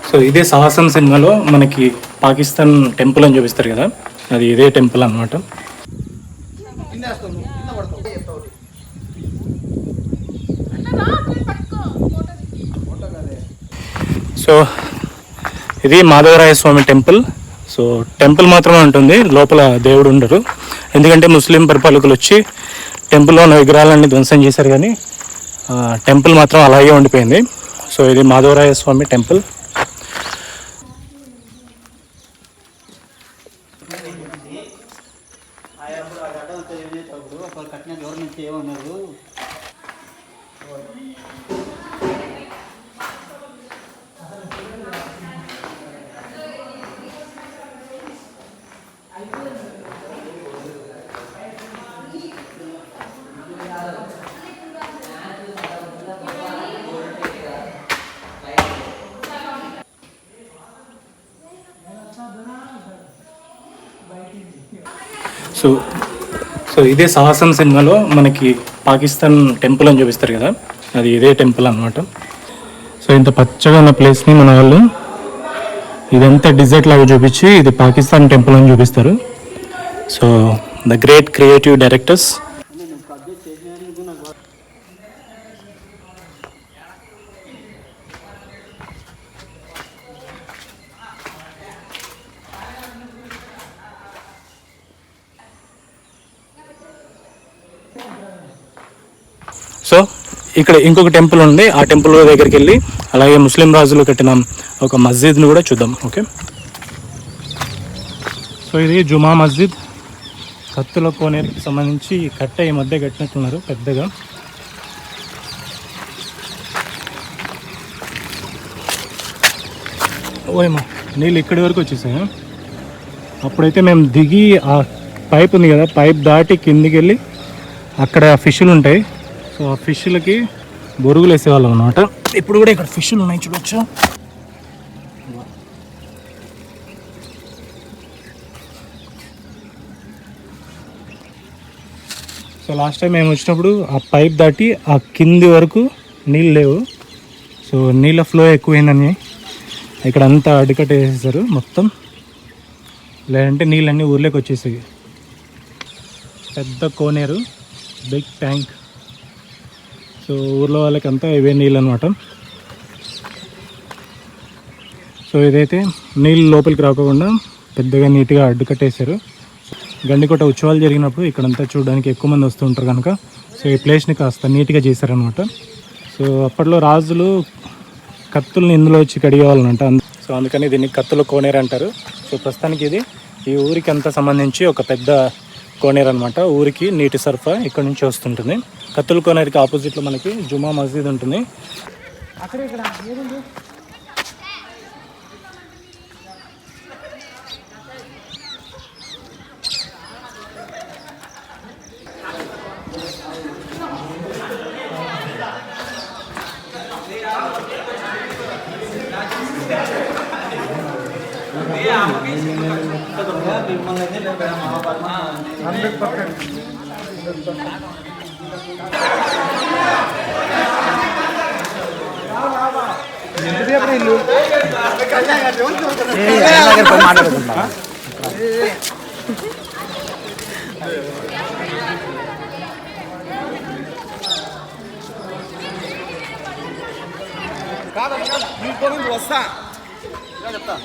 So ఇదే సాహసం సినిమాలో మనకి పాకిస్తాన్ టెంపుల్ అని చూపిస్తారు కదా, అది ఇదే టెంపుల్ అన్నమాట. సో ఇది మాధవరాయ స్వామి టెంపుల్. సో టెంపుల్ మాత్రమే ఉంటుంది, లోపల దేవుడు ఉండరు. ఎందుకంటే ముస్లిం పరిపాలకులు వచ్చి టెంపుల్లో ఉన్న విగ్రహాలన్నీ ధ్వంసం చేశారు, కానీ టెంపుల్ మాత్రం అలాగే ఉండిపోయింది. సో ఇది మాధవరాయ స్వామి టెంపుల్. సో సో ఇదే సాహసం సినిమాలో మనకి పాకిస్తాన్ టెంపుల్ అని చూపిస్తారు కదా, అది ఇదే టెంపుల్ అన్నమాట. సో ఇంత పచ్చగా ఉన్న ప్లేస్ని మన వాళ్ళు ఇదంతా డిజర్ట్ లాగా చూపించి ఇది పాకిస్తాన్ టెంపుల్ అని చూపిస్తారు. So the great creative directors. So ఇక్కడ ఇంకొక టెంపుల్ ఉంది, ఆ టెంపుల్ దగ్గరికి వెళ్ళి అలాగే ముస్లిం రాజులు కట్టిన ఒక మస్జిద్ని కూడా చూద్దాం. ఓకే, సో ఇది జుమా మస్జిద్. కత్తుల కోనేరుకి సంబంధించి కట్ట ఈ మధ్య కట్టినట్టున్నారు పెద్దగా. ఓయమ్మా, నీళ్ళు ఇక్కడి వరకు వచ్చేసాయి. అప్పుడైతే మేము దిగి ఆ పైప్ ఉంది కదా, పైప్ దాటి కిందికి వెళ్ళి అక్కడ ఫిష్లు ఉంటాయి. సో ఆ ఫిష్లకి బొరుగులు వేసేవాళ్ళం అనమాట. ఇప్పుడు కూడా ఇక్కడ ఫిష్లు ఉన్నాయి, చూడవచ్చు. సో లాస్ట్ టైం మేము వచ్చినప్పుడు ఆ పైప్ దాటి ఆ కింది వరకు నీళ్ళు లేవు. సో నీళ్ళ ఫ్లో ఎక్కువైందని ఇక్కడ అంతా అడ్డుకట్టేసేసారు మొత్తం, లేదంటే నీళ్ళన్నీ ఊర్లోకి వచ్చేసాయి. పెద్ద కోనేరు, బిగ్ ట్యాంక్. సో ఊర్లో వాళ్ళకంతా ఇవే నీళ్ళు అనమాట. సో ఇదైతే నీళ్ళు లోపలికి రాకుండా పెద్దగా నీట్గా అడ్డుకట్టేశారు. గండికోట ఉత్సవాలు జరిగినప్పుడు ఇక్కడంతా చూడడానికి ఎక్కువ మంది వస్తూ ఉంటారు కనుక సో ఈ ప్లేస్ని కాస్త నీట్గా చేశారనమాట. సో అప్పట్లో రాజులు కత్తుల్ని ఇందులో వచ్చి కడిగేవాళ్ళనంట. సో అందుకని దీన్ని కత్తుల కోనేరు అంటారు. సో ప్రస్తుతానికి ఇది ఈ ఊరికి అంతా సంబంధించి ఒక పెద్ద కోనేరు అనమాట. ఊరికి నీటి సరఫరా ఇక్కడ నుంచి వస్తుంటుంది. కత్తుల కోనేరుకి ఆపోజిట్లో మనకి జుమా మస్జిద్ ఉంటుంది. అక్కడ ఇక్కడ వస్తా చెప్తా.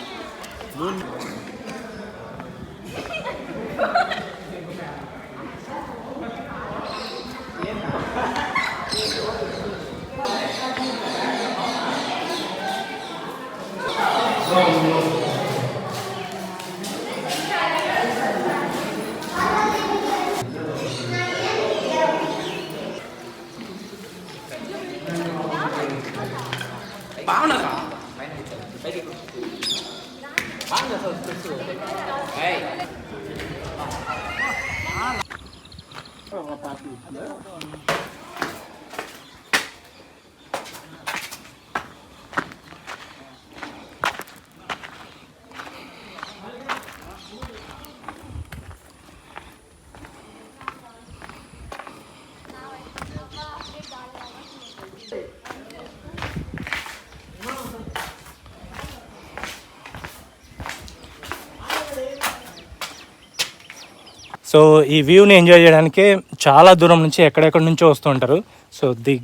సో ఈ వ్యూని ఎంజాయ్ చేయడానికే చాలా దూరం నుంచి ఎక్కడెక్కడి నుంచో వస్తూ ఉంటారు. So the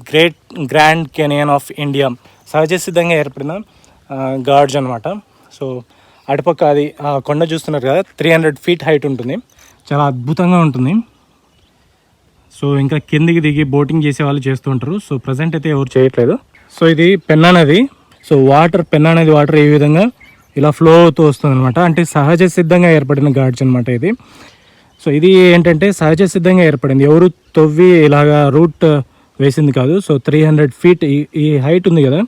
grand canyon of India సహజ సిద్ధంగా ఏర్పడిన గార్డ్స్ అనమాట. సో అటుపక్క అది ఆ కొండ చూస్తున్నారు కదా, 300 feet హైట్ ఉంటుంది. చాలా అద్భుతంగా ఉంటుంది. సో ఇంకా కిందికి దిగి బోటింగ్ చేసే వాళ్ళు చేస్తూ ఉంటారు. సో ప్రజెంట్ అయితే ఎవరు చేయట్లేదు. సో ఇది పెన్నా నది. సో పెన్నా నది వాటర్ ఈ విధంగా ఇలా ఫ్లో అవుతూ వస్తుంది అనమాట. అంటే సహజ సిద్ధంగా ఏర్పడిన గార్డ్స్ అనమాట ఇది. సో ఇది ఏంటంటే సహజ సిద్ధంగా ఏర్పడింది, ఎవరు తవ్వి ఇలాగా రూట్ వేసింది కాదు. సో 300 feet ఈ హైట్ ఉంది కదా,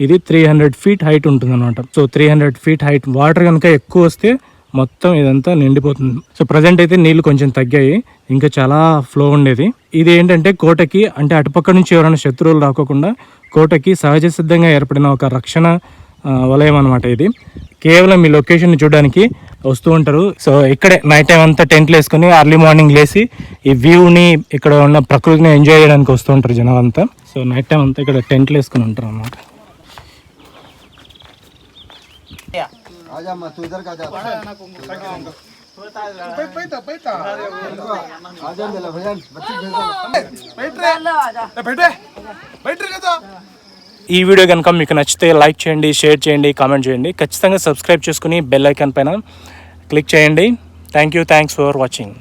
ఇది 300 feet హైట్ ఉంటుంది అనమాట. సో 300 feet హైట్ వాటర్ కనుక ఎక్కువ వస్తే మొత్తం ఇదంతా నిండిపోతుంది. సో ప్రజెంట్ అయితే నీళ్లు కొంచెం తగ్గాయి, ఇంకా చాలా ఫ్లో ఉండేది. ఇది ఏంటంటే కోటకి, అంటే అటుపక్క నుంచి ఎవరైనా శత్రువులు రాకోకుండా కోటకి సహజ సిద్ధంగా ఏర్పడిన ఒక రక్షణ వలయం అనమాట. ఇది కేవలం ఈ లొకేషన్ చూడడానికి వస్తూ ఉంటారు. సో ఇక్కడే నైట్ టైం అంతా టెంట్లు వేసుకుని అర్లీ మార్నింగ్ లేసి ఈ వ్యూని, ఇక్కడ ఉన్న ప్రకృతిని ఎంజాయ్ చేయడానికి వస్తూ ఉంటారు జనాలు అంతా. సో నైట్ టైం అంతా ఇక్కడ టెంట్లు వేసుకుని ఉంటారు అన్నమాట. ఈ వీడియో కనుక మీకు నచ్చితే లైక్ చేయండి, షేర్ చేయండి, కామెంట్ చేయండి. ఖచ్చితంగా సబ్స్క్రైబ్ చేసుకుని బెల్ ఐకాన్ పైన క్లిక్ చేయండి. Thanks for watching.